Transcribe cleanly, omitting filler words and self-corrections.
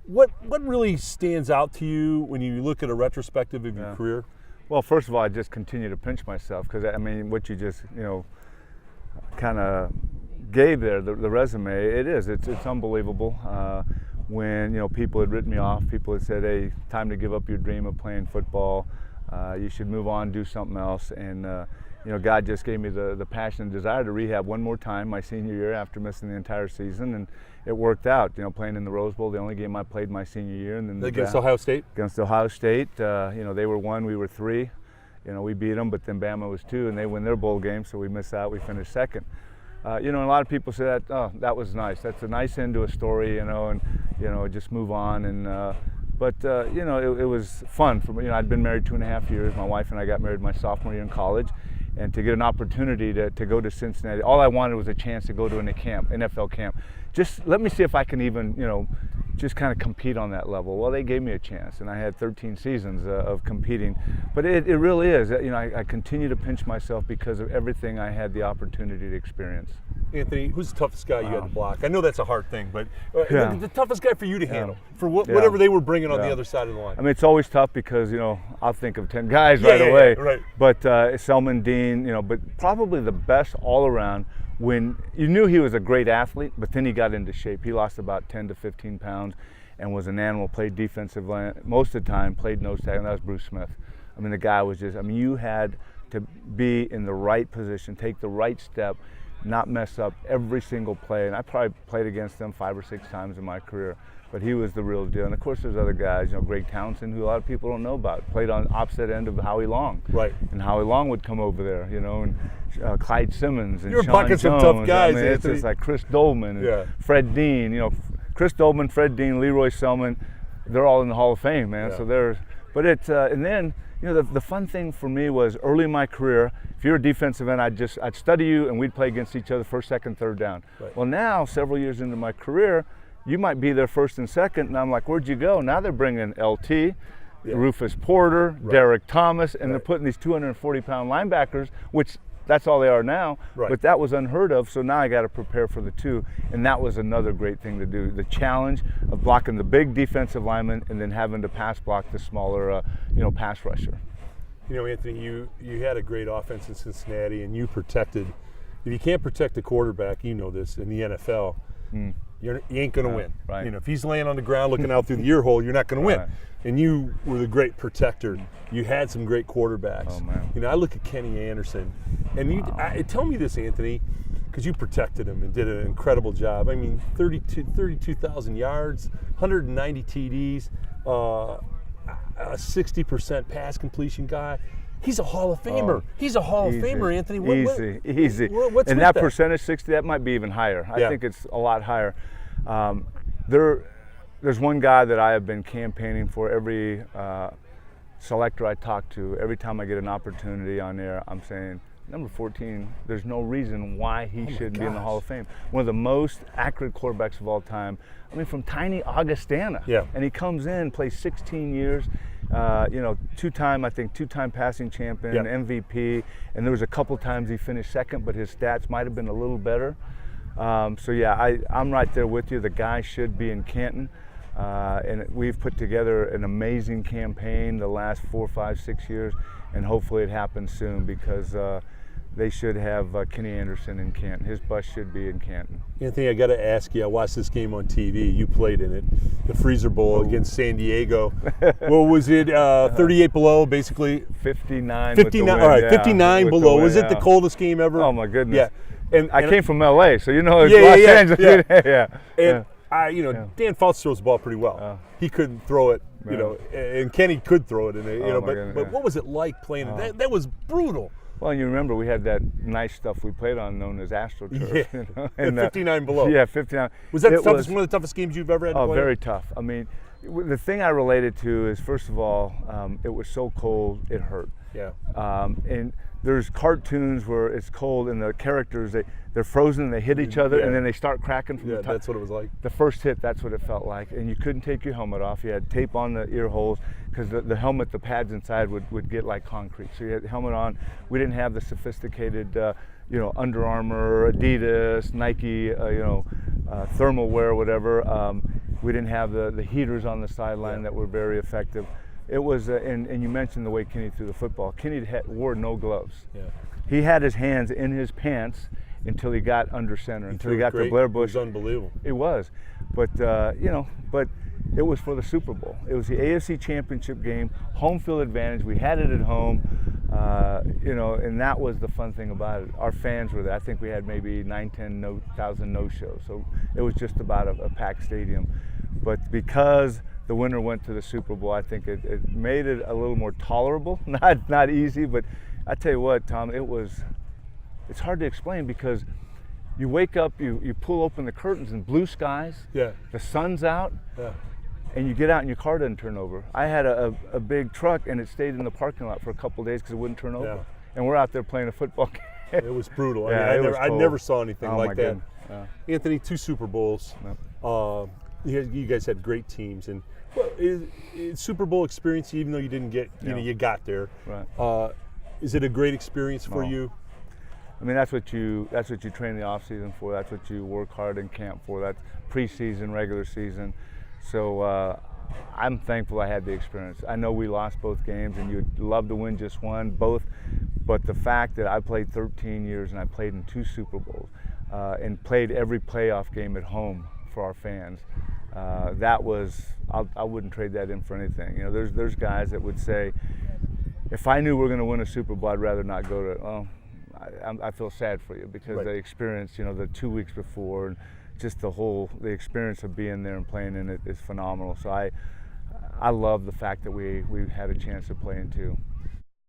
What really stands out to you when you look at a retrospective of your career? Well, first of all, I just continue to pinch myself because, I mean, what you just, kind of gave there, the resume, it's unbelievable. When, people had written me off, people had said, hey, time to give up your dream of playing football. You should move on, do something else. And, God just gave me the passion and desire to rehab one more time my senior year after missing the entire season. And it worked out, playing in the Rose Bowl, the only game I played my senior year. And then Against Ohio State? Against Ohio State. They were 1, we were 3. We beat them, but then Bama was 2, and they win their bowl game, so we missed out. We finished 2nd. And a lot of people say that, oh, that was nice. That's a nice end to a story, and just move on. And but it was fun for me. I'd been married 2.5 years. My wife and I got married my sophomore year in college, and to get an opportunity to go to Cincinnati, all I wanted was a chance to go to a camp, NFL camp. Just let me see if I can even, just kind of compete on that level. Well, they gave me a chance, and I had 13 seasons of competing. But it really is. I continue to pinch myself because of everything I had the opportunity to experience. Anthony, who's the toughest guy you had to block? I know that's a hard thing, but the toughest guy for you to handle, for whatever they were bringing on the other side of the line. I mean, it's always tough because, I'll think of 10 guys right away. Right. But Selman Dean, but probably the best all around. When you knew he was a great athlete, but then he got into shape. He lost about 10 to 15 pounds and was an animal, played defensive line most of the time, played nose tackle, and that was Bruce Smith. I mean, the guy was just, you had to be in the right position, take the right step, not mess up every single play. And I probably played against him 5 or 6 times in my career, but he was the real deal. And of course there's other guys, Greg Townsend, who a lot of people don't know about, played on opposite end of Howie Long. Right. And Howie Long would come over there, and Clyde Simmons and You're Sean bucking some Jones. tough guys, I mean, it's just like Chris Dolman and Fred Dean, Chris Dolman, Fred Dean, Leroy Selman, they're all in the Hall of Fame, man. Yeah. So but it's, and then, the fun thing for me was early in my career, if you're a defensive end, I'd study you and we'd play against each other first, second, third down. Right. Well, now, several years into my career, you might be there first and second, and I'm like, where'd you go? Now they're bringing LT, Rufus Porter, Derek Thomas, and they're putting these 240-pound linebackers, which that's all they are now, but that was unheard of, so now I got to prepare for the 2, and that was another great thing to do, the challenge of blocking the big defensive lineman and then having to pass block the smaller, pass rusher. Anthony, you had a great offense in Cincinnati, and you protected. If you can't protect the quarterback, you know this, in the NFL, you ain't going to win. Right. If he's laying on the ground looking out through the ear hole, you're not going to win. And you were the great protector. You had some great quarterbacks. Oh, man. I look at Kenny Anderson, and tell me this, Anthony, because you protected him and did an incredible job. I mean, 32,000 yards, 190 TDs, a 60% pass completion guy. He's a Hall of Famer. He's a Hall of Famer, Anthony. Easy. What's and with that percentage, 60, that might be even higher. I think it's a lot higher. There's one guy that I have been campaigning for every selector I talk to. Every time I get an opportunity on there, I'm saying, number 14, there's no reason why he shouldn't be in the Hall of Fame. One of the most accurate quarterbacks of all time. I mean, from tiny Augustana. Yeah. And he comes in, plays 16 years, two-time passing champion, MVP, and there was a couple times he finished second, but his stats might have been a little better. I'm right there with you. The guy should be in Canton. And we've put together an amazing campaign the last 4, 5, 6 years, and hopefully it happens soon because they should have Kenny Anderson in Canton. His bus should be in Canton. Anthony, I got to ask you, I watched this game on TV. You played in it, the Freezer Bowl against San Diego. What was it, 38 below, basically? 59. 59, all right, 59 below. Was it the coldest game ever? Oh, my goodness. Yeah. And I came from L.A., so it's Los Angeles. And Dan Fouts throws the ball pretty well. He couldn't throw it, and Kenny could throw it. But what was it like playing it? That was brutal. Well, you remember we had that nice stuff we played on known as AstroTurf. Yeah. And 59 below. Yeah, 59. Was that one of the toughest games you've ever had to play? Oh, very tough. I mean, the thing I related to is, first of all, it was so cold, it hurt. Yeah. And there's cartoons where it's cold and the characters, they're frozen and they hit each other and then they start cracking from the top. That's what it was like. The first hit, that's what it felt like. And you couldn't take your helmet off. You had tape on the ear holes because the helmet, the pads inside would get like concrete. So you had the helmet on. We didn't have the sophisticated, Under Armour, Adidas, Nike, thermal wear, whatever. We didn't have the heaters on the sideline that were very effective. It was, and you mentioned the way Kenny threw the football. Kenny wore no gloves. Yeah. He had his hands in his pants until he got under center, until he got to Blair Bush. It was unbelievable. It was, but but it was for the Super Bowl. It was the AFC Championship game, home field advantage. We had it at home, and that was the fun thing about it. Our fans were there. I think we had maybe 9,000 no-shows, so it was just about a packed stadium. But because the winner went to the Super Bowl, I think it made it a little more tolerable. Not easy, but I tell you what, Tom, it's hard to explain because you wake up, you pull open the curtains and blue skies, Yeah. the sun's out, Yeah. and you get out and your car doesn't turn over. I had a big truck and it stayed in the parking lot for a couple of days because it wouldn't turn over. Yeah. And we're out there playing a football game. It was brutal. Yeah, I never saw anything Oh, like my that. goodness. Yeah. Anthony, 2 Super Bowls. Yep. You guys had great teams, and Super Bowl experience. Even though you didn't get, you got there. Right. Is it a great experience for you? I mean, that's what you train the off season for. That's what you work hard in camp for. That's preseason, regular season. So I'm thankful I had the experience. I know we lost both games, and you'd love to win just one, both. But the fact that I played 13 years and I played in 2 Super Bowls and played every playoff game at home for our fans, that was, I wouldn't trade that in for anything. You know, there's guys that would say, if I knew we were going to win a Super Bowl, I'd rather not go to it. Well, I feel sad for you because Right. they experienced, the 2 weeks before, and just the experience of being there and playing in it is phenomenal. So I love the fact that we had a chance to play in 2.